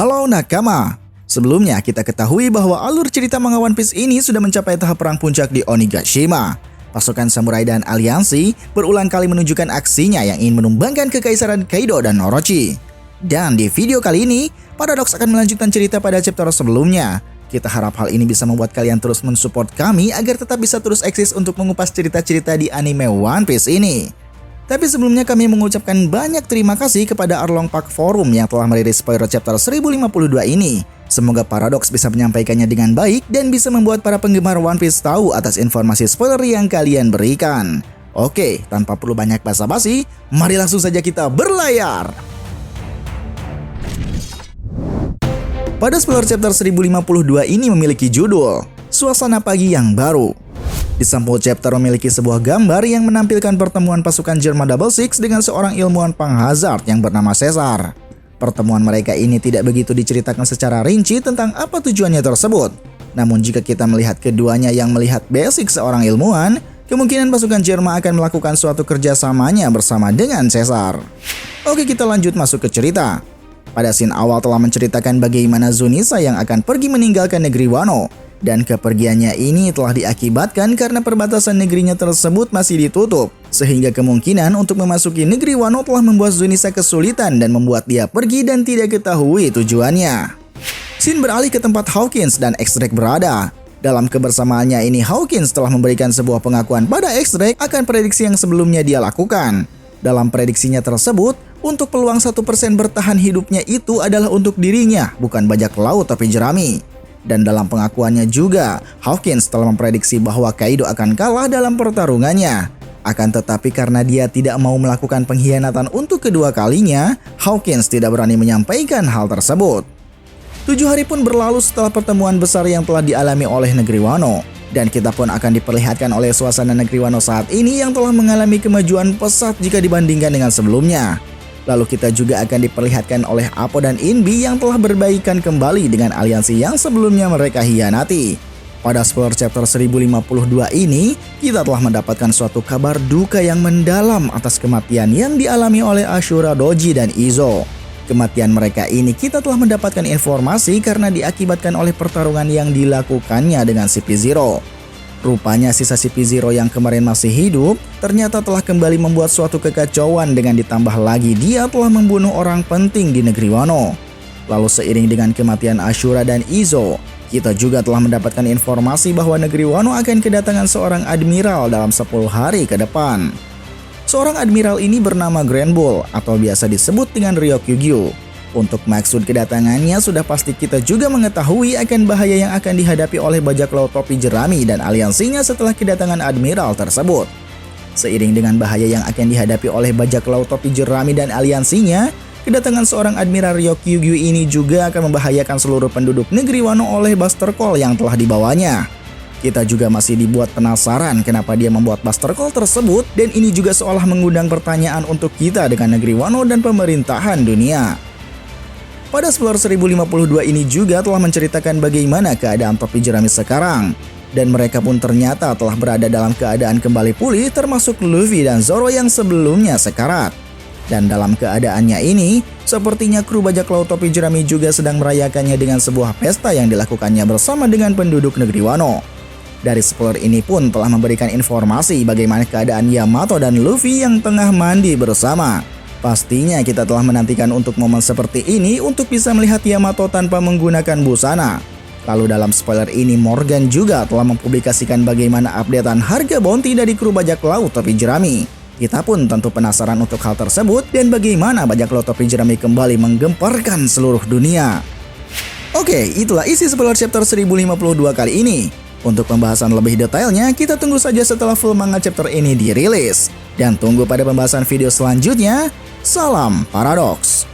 Halo nakama. Sebelumnya kita ketahui bahwa alur cerita manga One Piece ini sudah mencapai tahap perang puncak di Onigashima. Pasukan samurai dan aliansi berulang kali menunjukkan aksinya yang ingin menumbangkan kekaisaran Kaido dan Orochi. Dan di video kali ini, Paradox akan melanjutkan cerita pada chapter sebelumnya. Kita harap hal ini bisa membuat kalian terus mensupport kami agar tetap bisa terus eksis untuk mengupas cerita-cerita di anime One Piece ini. Tapi sebelumnya kami mengucapkan banyak terima kasih kepada Arlong Park Forum yang telah merilis spoiler chapter 1052 ini. Semoga Paradox bisa menyampaikannya dengan baik dan bisa membuat para penggemar One Piece tahu atas informasi spoiler yang kalian berikan. Oke, tanpa perlu banyak basa-basi, mari langsung saja kita berlayar. Pada spoiler chapter 1052 ini memiliki judul Suasana Pagi yang Baru. Di sampul chapter memiliki sebuah gambar yang menampilkan pertemuan pasukan Germa Double Six dengan seorang ilmuwan penghazard yang bernama Caesar. Pertemuan mereka ini tidak begitu diceritakan secara rinci tentang apa tujuannya tersebut. Namun jika kita melihat keduanya yang melihat basic seorang ilmuwan, kemungkinan pasukan Germa akan melakukan suatu kerjasamanya bersama dengan Caesar. Oke, kita lanjut masuk ke cerita. Pada scene awal telah menceritakan bagaimana Zunisa yang akan pergi meninggalkan negeri Wano. Dan kepergiannya ini telah diakibatkan karena perbatasan negerinya tersebut masih ditutup. Sehingga kemungkinan untuk memasuki negeri Wano telah membuat Zunisa kesulitan dan membuat dia pergi dan tidak ketahui tujuannya. Scene beralih ke tempat Hawkins dan X-Drake berada. Dalam kebersamaannya ini Hawkins telah memberikan sebuah pengakuan pada X-Drake akan prediksi yang sebelumnya dia lakukan. Dalam prediksinya tersebut, untuk peluang 1% bertahan hidupnya itu adalah untuk dirinya, bukan bajak laut topi jerami. Dan dalam pengakuannya juga, Hawkins telah memprediksi bahwa Kaido akan kalah dalam pertarungannya. Akan tetapi karena dia tidak mau melakukan pengkhianatan untuk kedua kalinya, Hawkins tidak berani menyampaikan hal tersebut. 7 hari pun berlalu setelah pertemuan besar yang telah dialami oleh negeri Wano. Dan kita pun akan diperlihatkan oleh suasana negeri Wano saat ini yang telah mengalami kemajuan pesat jika dibandingkan dengan sebelumnya. Lalu kita juga akan diperlihatkan oleh Apo dan Inbi yang telah berbaikan kembali dengan aliansi yang sebelumnya mereka hianati. Pada spoiler chapter 1052 ini, kita telah mendapatkan suatu kabar duka yang mendalam atas kematian yang dialami oleh Ashura Doji dan Izo. Kematian mereka ini kita telah mendapatkan informasi karena diakibatkan oleh pertarungan yang dilakukannya dengan CP0. Rupanya sisa CP0 yang kemarin masih hidup ternyata telah kembali membuat suatu kekacauan dengan ditambah lagi dia telah membunuh orang penting di negeri Wano. Lalu seiring dengan kematian Ashura dan Izo, kita juga telah mendapatkan informasi bahwa negeri Wano akan kedatangan seorang admiral dalam 10 hari ke depan. Seorang admiral ini bernama Grand Bull atau biasa disebut dengan Ryokugyu. Untuk maksud kedatangannya sudah pasti kita juga mengetahui akan bahaya yang akan dihadapi oleh bajak laut topi jerami dan aliansinya setelah kedatangan admiral tersebut. Seiring dengan bahaya yang akan dihadapi oleh bajak laut topi jerami dan aliansinya, kedatangan seorang admiral Ryokugyu ini juga akan membahayakan seluruh penduduk negeri Wano oleh Buster Call yang telah dibawanya. Kita juga masih dibuat penasaran kenapa dia membuat Buster Call tersebut, dan ini juga seolah mengundang pertanyaan untuk kita dengan negeri Wano dan pemerintahan dunia. Pada spoiler 1052 ini juga telah menceritakan bagaimana keadaan topi jerami sekarang. Dan mereka pun ternyata telah berada dalam keadaan kembali pulih termasuk Luffy dan Zoro yang sebelumnya sekarat. Dan dalam keadaannya ini, sepertinya kru bajak laut topi jerami juga sedang merayakannya dengan sebuah pesta yang dilakukannya bersama dengan penduduk negeri Wano. Dari spoiler ini pun telah memberikan informasi bagaimana keadaan Yamato dan Luffy yang tengah mandi bersama. Pastinya kita telah menantikan untuk momen seperti ini untuk bisa melihat Yamato tanpa menggunakan busana. Lalu dalam spoiler ini Morgan juga telah mempublikasikan bagaimana updatean harga bounty dari kru bajak laut topi jerami. Kita pun tentu penasaran untuk hal tersebut dan bagaimana bajak laut topi jerami kembali menggemparkan seluruh dunia. Oke, itulah isi spoiler chapter 1052 kali ini. Untuk pembahasan lebih detailnya, kita tunggu saja setelah full manga chapter ini dirilis. Dan tunggu pada pembahasan video selanjutnya. Salam Paradox.